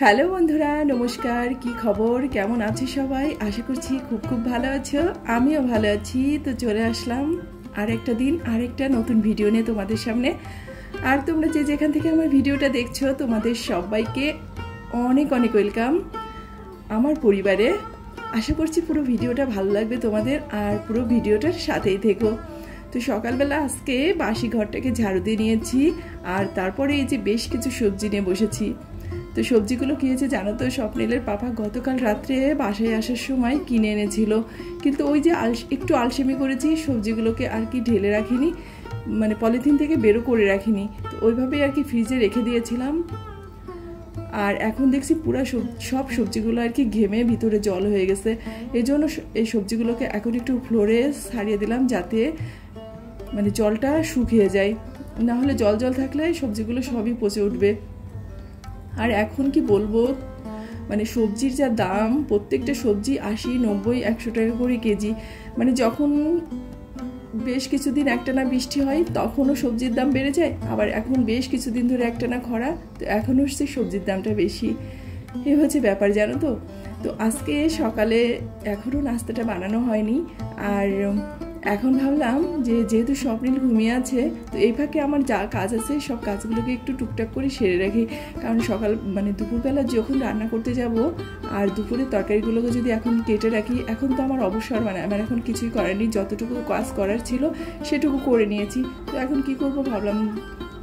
Hello বন্ধুরা, নমস্কার। কি খবর, কেমন আছো সবাই? আশা করছি খুব খুব ভালো আছো। আমিও ভালো আছি। তো চলে আসলাম আরেকটা দিন আরেকটা নতুন ভিডিও নিয়ে তোমাদের সামনে। আর তোমরা যে যেখান থেকে আমার ভিডিওটা দেখছো, তোমাদের সবাইকে অনেক অনেক ওয়েলকাম আমার পরিবারে। আশা করছি পুরো ভিডিওটা ভালো লাগবে তোমাদের, আর পুরো ভিডিওটার সাথেই থেকো। তো সকালবেলা আজকে বাসি ঘরটাকে ঝাড়ু দিয়ে নিয়েছি, আর তারপরে এই যে বেশ কিছু সবজি নিয়ে বসেছি। তো সবজিগুলো কী হয়েছে জানো তো, স্বপ্নিলের পাপা গতকাল রাত্রে বাসায় আসার সময় কিনে এনেছিল, কিন্তু ওই যে একটু আলসেমি করেছি, সবজিগুলোকে আর কি ঢেলে রাখিনি, মানে পলিথিন থেকে বেরো করে রাখিনি। তো ওইভাবেই আর কি ফ্রিজে রেখে দিয়েছিলাম। আর এখন দেখছি পুরো সব সবজিগুলো আর কি ঘেমে ভিতরে জল হয়ে গেছে। এই জন্য এই সবজিগুলোকে এখন একটু ফ্লোরে সারিয়ে দিলাম, যাতে মানে জলটা শুকিয়ে যায়, না হলে জল জল থাকলে সবজিগুলো সবই পচে উঠবে। আর এখন কি বলবো, মানে সবজির যা দাম, প্রত্যেকটা সবজি 80, 90, 100 টাকা করে কেজি। মানে যখন বেশ কিছুদিন একটানা বৃষ্টি হয় তখনও সবজির দাম বেড়ে যায়, আবার এখন বেশ কিছুদিন ধরে একটানা খরা, তো এখনও হচ্ছে সবজির দামটা বেশি। এই হচ্ছে ব্যাপার জানো তো। তো আজকে সকালে এখনও নাস্তাটা বানানো হয়নি, আর এখন ভাবলাম যে যেহেতু স্বপ্নিল ঘুমিয়ে আছে, তো এই ফাঁকে আমার যা কাজ আছে সব কাজগুলোকে একটু টুকটাক করে সেরে রাখি। কারণ সকাল মানে দুপুরবেলা যখন রান্না করতে যাব, আর দুপুরের তরকারিগুলোকে যদি এখন কেটে রাখি, এখন তো আমার অবসর, মানে আমার এখন কিছুই করার নেই, যতটুকু কাজ করার ছিল সেটুকু করে নিয়েছি। তো এখন কি করব ভাবলাম,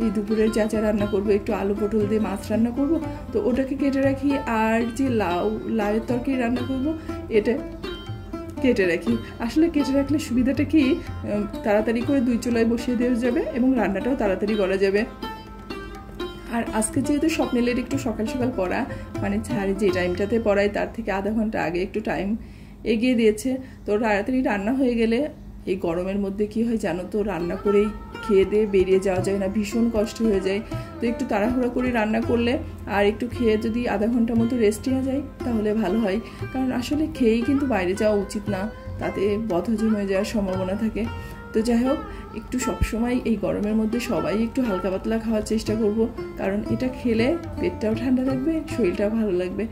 এই দুপুরের যা যা রান্না করবো, একটু আলু পটল দিয়ে মাছ রান্না করব, তো ওটাকে কেটে রাখি। আর যে লাউয়ের তরকারি রান্না করব, এটা কেটে রাখি। আসলে কেটে রাখলে সুবিধাটা কি, তাড়াতাড়ি করে 2 চুলায় বসিয়ে দেওয়া যাবে এবং রান্নাটাও তাড়াতাড়ি করা যাবে। আর আজকে যেহেতু স্বপ্নিলের একটু সকাল সকাল পড়া, মানে ছাড়ে যে টাইমটাতে পড়ায় তার থেকে আধা ঘন্টা আগে একটু টাইম এগিয়ে দিয়েছে, তো তাড়াতাড়ি রান্না হয়ে গেলে এই গরমের মধ্যে কি হয় জানো তো, রান্না করেই খেয়ে দিয়ে বেরিয়ে যাওয়া যায় না, ভীষণ কষ্ট হয়ে যায়। তো একটু তাড়াহুড়া করে রান্না করলে আর একটু খেয়ে যদি আধা ঘন্টার মতো রেস্ট নেওয়া যায় তাহলে ভালো হয়। কারণ আসলে খেয়েই কিন্তু বাইরে যাওয়া উচিত না, তাতে বদহজম হয়ে যাওয়ার সম্ভাবনা থাকে। তো যাই হোক, একটু সবসময় এই গরমের মধ্যে সবাই একটু হালকা পাতলা খাওয়ার চেষ্টা করব, কারণ এটা খেলে পেটটাও ঠান্ডা থাকবে, শরীরটাও ভালো লাগবে।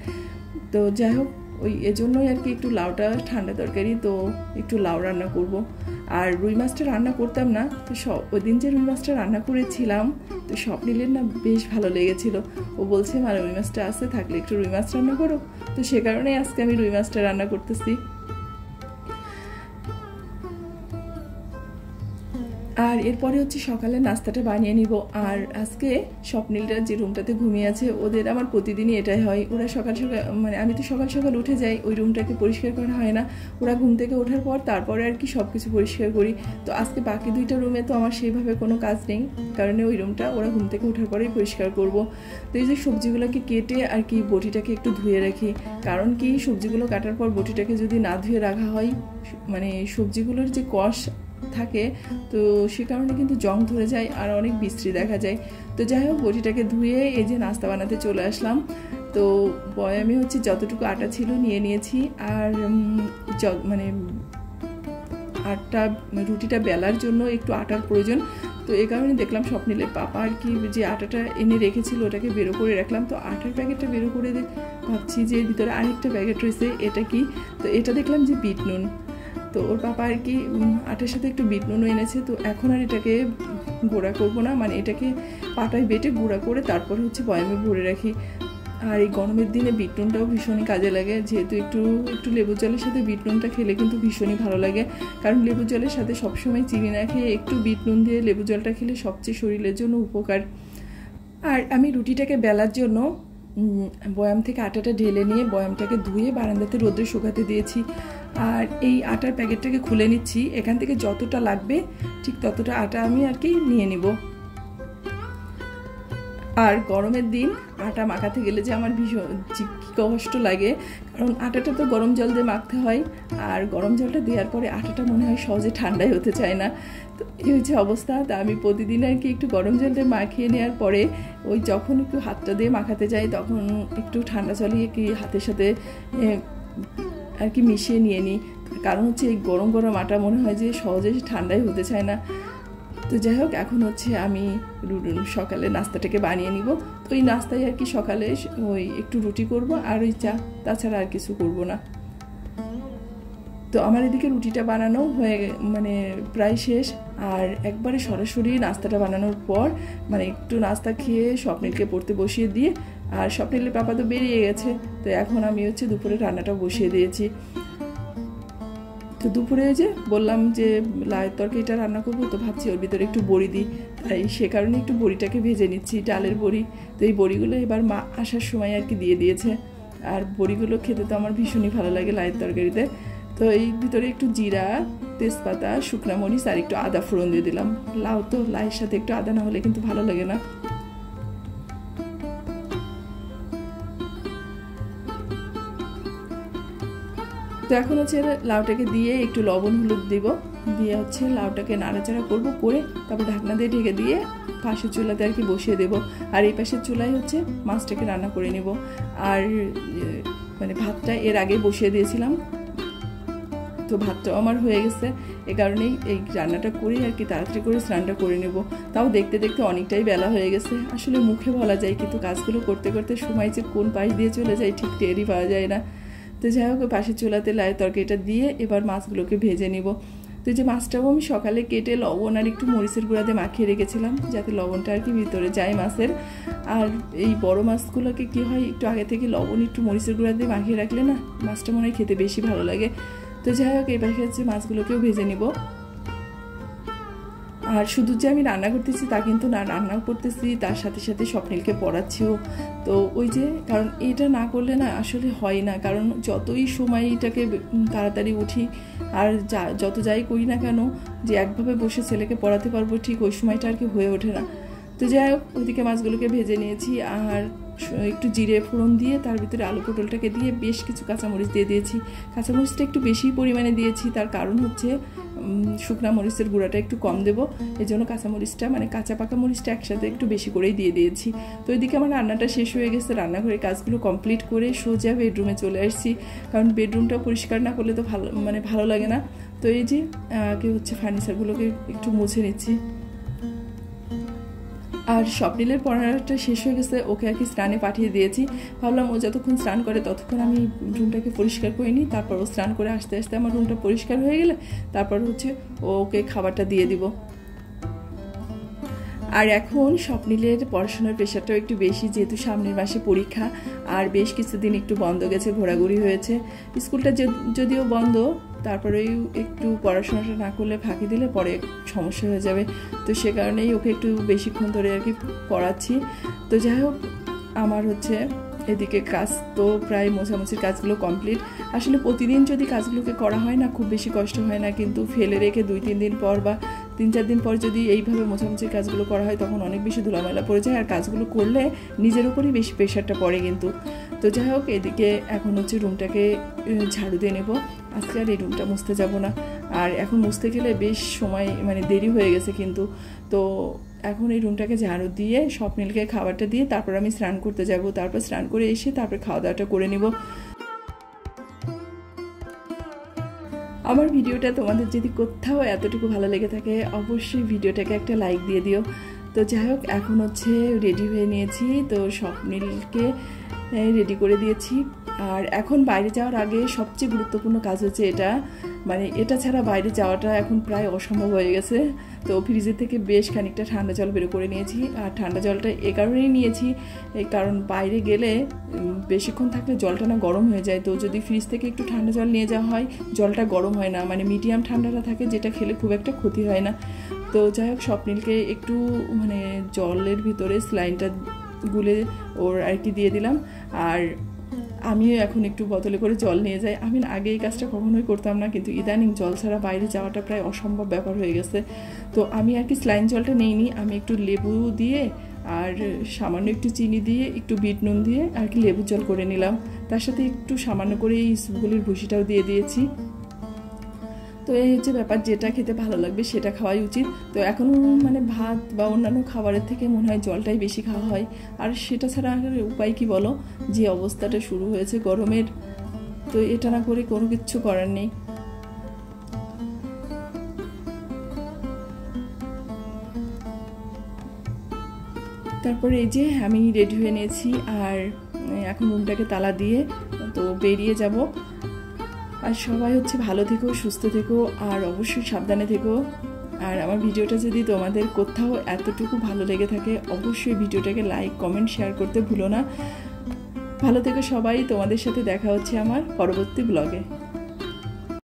তো যাই হোক, ওই এজন্যই আর কি একটু লাউটা ঠান্ডা তরকারি, তো একটু লাউ রান্না করব। আর রুই মাছটা রান্না করতাম না, তো ওই দিন যে রুই মাছটা রান্না করেছিলাম, তো স্বপ্নিলের না বেশ ভালো লেগেছিল। ও বলছে মা রুই মাছটা আছে, থাকলে একটু রুই মাছ রান্না করো। তো সে কারণেই আজকে আমি রুই মাছটা রান্না করতেছি। আর এরপরে হচ্ছে সকালে নাস্তাটা বানিয়ে নিব। আর আজকে স্বপ্নিলরা যে রুমটাতে ঘুমিয়ে আছে, ওদের আমার প্রতিদিনই এটাই হয়, ওরা সকাল সকাল, মানে আমি তো সকাল সকাল উঠে যাই, ওই রুমটাকে পরিষ্কার করা হয় না। ওরা ঘুম থেকে ওঠার পর তারপরে আর কি সব কিছু পরিষ্কার করি। তো আজকে বাকি 2টা রুমে তো আমার সেইভাবে কোনো কাজ নেই, কারণে ওই রুমটা ওরা ঘুম থেকে ওঠার পরেই পরিষ্কার করব। তো এই যে সবজিগুলোকে কেটে আর কি বটিটাকে একটু ধুয়ে রাখি, কারণ কি সবজিগুলো কাটার পর বটিটাকে যদি না ধুয়ে রাখা হয়, মানে সবজিগুলোর যে কষ থাকে, তো সে কারণে কিন্তু জং ধরে যায় আর অনেক বিশ্রী দেখা যায়। তো যাই হোক, বটিটাকে ধুয়ে এই যে নাস্তা বানাতে চলে আসলাম। তো বয়ামে হচ্ছে যতটুকু আটা ছিল নিয়ে নিয়েছি, আর মানে রুটিটা বেলার জন্য একটু আটার প্রয়োজন। তো এই কারণে দেখলাম স্বপ্নিলের পাপা আর কি যে আটাটা এনে রেখেছিল ওটাকে বেরো করে রাখলাম। তো আটার প্যাকেটটা বেরো করে ভাবছি যে ভিতরে আরেকটা প্যাকেট রয়েছে, এটা কি, তো এটা দেখলাম যে বিট নুন। তো ওর পাপা আর কি আটার সাথে একটু বিট নুনও এনেছে। তো এখন আর এটাকে গুঁড়া করবো না, মানে এটাকে পাটায় বেটে গুঁড়া করে তারপর হচ্ছে বয়ামে ভরে রাখি। আর এই গরমের দিনে বিট নুনটাও ভীষণই কাজে লাগে, যেহেতু একটু লেবু জলের সাথে বিট নুনটা খেলে কিন্তু ভীষণই ভালো লাগে। কারণ লেবু জলের সাথে সবসময় চিনি না খেয়ে একটু বিট নুন দিয়ে লেবু জলটা খেলে সবচেয়ে শরীরের জন্য উপকার। আর আমি রুটিটাকে বেলার জন্য বয়াম থেকে আটাটা ঢেলে নিয়ে বয়ামটাকে ধুয়ে বারান্দাতে রোদে শুকাতে দিয়েছি। আর এই আটার প্যাকেটটাকে খুলে নিচ্ছি, এখান থেকে যতটা লাগবে ঠিক ততটা আটা আমি আর কি নিয়ে নিব। আর গরমের দিন আটা মাখাতে গেলে যে আমার ভীষণ কষ্ট লাগে, কারণ আটাটা তো গরম জল দিয়ে মাখতে হয়, আর গরম জলটা দেওয়ার পরে আটাটা মনে হয় সহজে ঠান্ডাই হতে চায় না। তো এই হচ্ছে অবস্থা। তা আমি প্রতিদিন আর কি একটু গরম জল দিয়ে মাখিয়ে নেওয়ার পরে ওই যখন একটু হাতটা দিয়ে মাখাতে যাই, তখন একটু ঠান্ডা জলই কি হাতের সাথে আর কি মিশিয়ে নিয়ে নিই। কারণ হচ্ছে এই গরম গরম আটা মনে হয় যে সহজে ঠান্ডাই হতে চায় না। তো যাই হোক, এখন হচ্ছে আমি সকালে নাস্তাটাকে বানিয়ে নিব। তো এই নাস্তায় আর কি সকালে ওই একটু রুটি করব আর ওই চা, তাছাড়া আর কিছু করব না। তো আমার এদিকে রুটিটা বানানো হয়ে মানে প্রায় শেষ। আর একবারে সরাসরি নাস্তাটা বানানোর পর মানে একটু নাস্তা খেয়ে স্বপ্নিলকে পড়তে বসিয়ে দিয়ে, আর স্বপ্নিলের পাপা তো বেরিয়ে গেছে, তো এখন আমি হচ্ছে দুপুরে রান্নাটা বসিয়ে দিয়েছি। তো দুপুরে যে বললাম যে লাউয়ের তরকারিটা রান্না করবো, তো ভাবছি ওর ভিতরে একটু বড়ি দিই, তাই সে কারণে একটু বড়িটাকে ভেজে নিচ্ছি, ডালের বড়ি। তো এই বড়িগুলো এবার মা আসার সময় আর কি দিয়ে দিয়েছে। আর বড়িগুলো খেতে তো আমার ভীষণই ভালো লাগে লাউয়ের তরকারিতে। তো এই ভিতরে একটু জিরা, তেজপাতা, শুকনা মরিচ আর একটু আদা ফোড়ন দিয়ে দিলাম। লাউ তো লাউয়ের সাথে একটু আদা না হলে কিন্তু ভালো লাগে না। তো এখন হচ্ছে লাউটাকে দিয়ে একটু লবণ হলুদ দিব, দিয়ে হচ্ছে লাউটাকে নাড়াচাড়া করব, করে তারপর ঢাকনা দিয়ে ঢেকে দিয়ে পাশের চুলাতে আর কি বসিয়ে দেব। আর এই পাশের চুলায় হচ্ছে মাছটাকে রান্না করে নেব। আর মানে ভাতটা এর আগে বসিয়ে দিয়েছিলাম, তো ভাতটাও আমার হয়ে গেছে। এ কারণেই এই রান্নাটা করি আর কি, তাড়াতাড়ি করে স্নানটা করে নেব। তাও দেখতে দেখতে অনেকটাই বেলা হয়ে গেছে। আসলে মুখে বলা যায়, কিন্তু কাজগুলো করতে করতে সময় যে কোন পাশ দিয়ে চলে যায় ঠিক টেরই পাওয়া যায় না। তো যাই হোক, পাশের চুলাতে লাউয়ের তরকারিটা দিয়ে এবার মাছগুলোকে ভেজে নিব। তো যে মাছটাও আমি সকালে কেটে লবণ আর একটু মরিচের গুঁড়া দিয়ে মাখিয়ে রেখেছিলাম, যাতে লবণটা আর কি ভিতরে যায় মাছের। আর এই বড় মাছগুলোকে কি হয়, একটু আগে থেকে লবণ একটু মরিচের গুঁড়া দিয়ে মাখিয়ে রাখলে না মাছটা মনে হয় খেতে বেশি ভালো লাগে। তো যাই হোক, এবার হচ্ছে মাছগুলোকেও ভেজে নিব। আর শুধু যে আমি রান্না করতেছি তা কিন্তু না, রান্নাও করতেছি, তার সাথে সাথে স্বপ্নিলকে পড়াচ্ছিও। তো ওই যে কারণ এটা না করলে না আসলে হয় না, কারণ যতই সময়টাকে তাড়াতাড়ি উঠি আর যত যাই করি না কেন, যে একভাবে বসে ছেলেকে পড়াতে পারবো ঠিক ওই সময়টা আর কি হয়ে ওঠে না। তো যাই হোক, ওইদিকে মাছগুলোকে ভেজে নিয়েছি আর একটু জিরে ফোড়ন দিয়ে তার ভিতরে আলু পটলটাকে দিয়ে বেশ কিছু কাঁচামরিচ দিয়ে দিয়েছি। কাঁচামরিচটা একটু বেশি পরিমাণে দিয়েছি, তার কারণ হচ্ছে শুকনা মরিচের গুঁড়াটা একটু কম দেবো, এই জন্য কাঁচামরিচটা মানে কাঁচা পাকা মরিচটা একসাথে একটু বেশি করেই দিয়ে দিয়েছি। তো ওইদিকে আমার রান্নাটা শেষ হয়ে গেছে, রান্নাঘরের কাজগুলো কমপ্লিট করে সোজা বেডরুমে চলে আসছি, কারণ বেডরুমটা পরিষ্কার না করলে তো ভালো লাগে না। তো এই যে হচ্ছে ফার্নিচারগুলোকে একটু মুছে নিচ্ছি। আর স্বপ্নিলের পড়াটা শেষ হয়ে গেছে, ওকে আর কি স্নানে পাঠিয়ে দিয়েছি। ভাবলাম ও যতক্ষণ স্নান করে ততক্ষণ আমি রুমটাকে পরিষ্কার করে নিই, তারপর ও স্নান করে আস্তে আস্তে আমার রুমটা পরিষ্কার হয়ে গেলে তারপর হচ্ছে ওকে খাবারটা দিয়ে দিব। আর এখন স্বপ্নিলের পড়াশোনার প্রেশারটাও একটু বেশি, যেহেতু সামনের মাসে পরীক্ষা আর বেশ কিছুদিন একটু বন্ধ গেছে, ঘোরাঘুরি হয়েছে। স্কুলটা যদিও বন্ধ, তারপরে একটু পড়াশোনাটা না করলে ফাঁকি দিলে পরে সমস্যা হয়ে যাবে। তো সে কারণেই ওকে একটু বেশিক্ষণ ধরে আর কি পড়াচ্ছি। তো যাই হোক, আমার হচ্ছে এদিকে কাজ তো প্রায় মোছামুছির কাজগুলো কমপ্লিট। আসলে প্রতিদিন যদি কাজগুলোকে করা হয় না খুব বেশি কষ্ট হয় না, কিন্তু ফেলে রেখে 2-3 দিন পর বা 3-4 দিন পর যদি এইভাবে মোছামুছির কাজগুলো করা হয় তখন অনেক বেশি ধুলামেলা পড়ে যায়, আর কাজগুলো করলে নিজের উপরই বেশি প্রেশারটা পড়ে কিন্তু। তো যাই হোক, এদিকে এখন হচ্ছে রুমটাকে ঝাড়ু দিয়ে নেব। আজকে আর এই রুমটা মুছতে যাব না, আর এখন মুছতে গেলে বেশ সময় মানে দেরি হয়ে গেছে কিন্তু। তো এখন এই রুমটাকে ঝাড়ু দিয়ে স্বপ্নিলকে খাবারটা দিয়ে তারপর আমি স্নান করতে যাব, তারপর স্নান করে এসে তারপর খাওয়া দাওয়াটা করে নেব। আমার ভিডিওটা তোমাদের যদি কোথাও এতটুকু ভালো লেগে থাকে অবশ্যই ভিডিওটাকে একটা লাইক দিয়ে দিও। তো যাই হোক, এখন হচ্ছে রেডি হয়ে নিয়েছি, তো স্বপ্নিলকে রেডি করে দিয়েছি। আর এখন বাইরে যাওয়ার আগে সবচেয়ে গুরুত্বপূর্ণ কাজ হচ্ছে এটা, মানে এটা ছাড়া বাইরে যাওয়াটা এখন প্রায় অসম্ভব হয়ে গেছে। তো ফ্রিজের থেকে বেশ খানিকটা ঠান্ডা জল বের করে নিয়েছি, আর ঠান্ডা জলটা এ কারণেই নিয়েছি কারণ বাইরে গেলে বেশিক্ষণ থাকলে জলটা না গরম হয়ে যায়। তো যদি ফ্রিজ থেকে একটু ঠান্ডা জল নিয়ে যাওয়া হয় জলটা গরম হয় না, মানে মিডিয়াম ঠান্ডাটা থাকে, যেটা খেলে খুব একটা ক্ষতি হয় না। তো যাই হোক, স্বপ্নিলকে একটু মানে জলের ভিতরে স্যালাইনটা গুলে ওর আর কি দিয়ে দিলাম। আর আমিও এখন একটু বোতলে করে জল নিয়ে যাই। আমি আগে এই কাজটা কখনোই করতাম না, কিন্তু ইদানিং জল ছাড়া বাইরে যাওয়াটা প্রায় অসম্ভব ব্যাপার হয়ে গেছে। তো আমি আর কি স্যালাইন জলটা নিইনি, আমি একটু লেবু দিয়ে আর সামান্য একটু চিনি দিয়ে একটু বিট নুন দিয়ে আর কি লেবুর জল করে নিলাম, তার সাথে একটু সামান্য করে এই ইসবগুলির ভুসিটাও দিয়ে দিয়েছি। তো এই হচ্ছে ব্যাপার, যেটা খেতে ভালো লাগবে সেটা খাওয়াই উচিত। তো এখন মানে ভাত বা অন্যান্য খাবারের থেকে মনে হয় জলটাই বেশি খাওয়া হয়, আর সেটা ছাড়া উপায় কি বলো, যে অবস্থাটা শুরু হয়েছে গরমের, তো এটা না করে কোনো কিছু করার নেই। তারপরে এই যে আমি রেডি হয়ে নিয়েছি আর এখন রুমটাকে তালা দিয়ে তো বেরিয়ে যাব। আর সবাই হচ্ছে ভালো থেকো, সুস্থ থেকো আর অবশ্যই সাবধানে থেকো। আর আমার ভিডিওটা যদি তোমাদের কোথাও এতটুকু ভালো লেগে থাকে অবশ্যই ভিডিওটাকে লাইক, কমেন্ট, শেয়ার করতে ভুলো না। ভালো থেকো সবাই। তোমাদের সাথে দেখা হচ্ছে আমার পরবর্তী ব্লগে।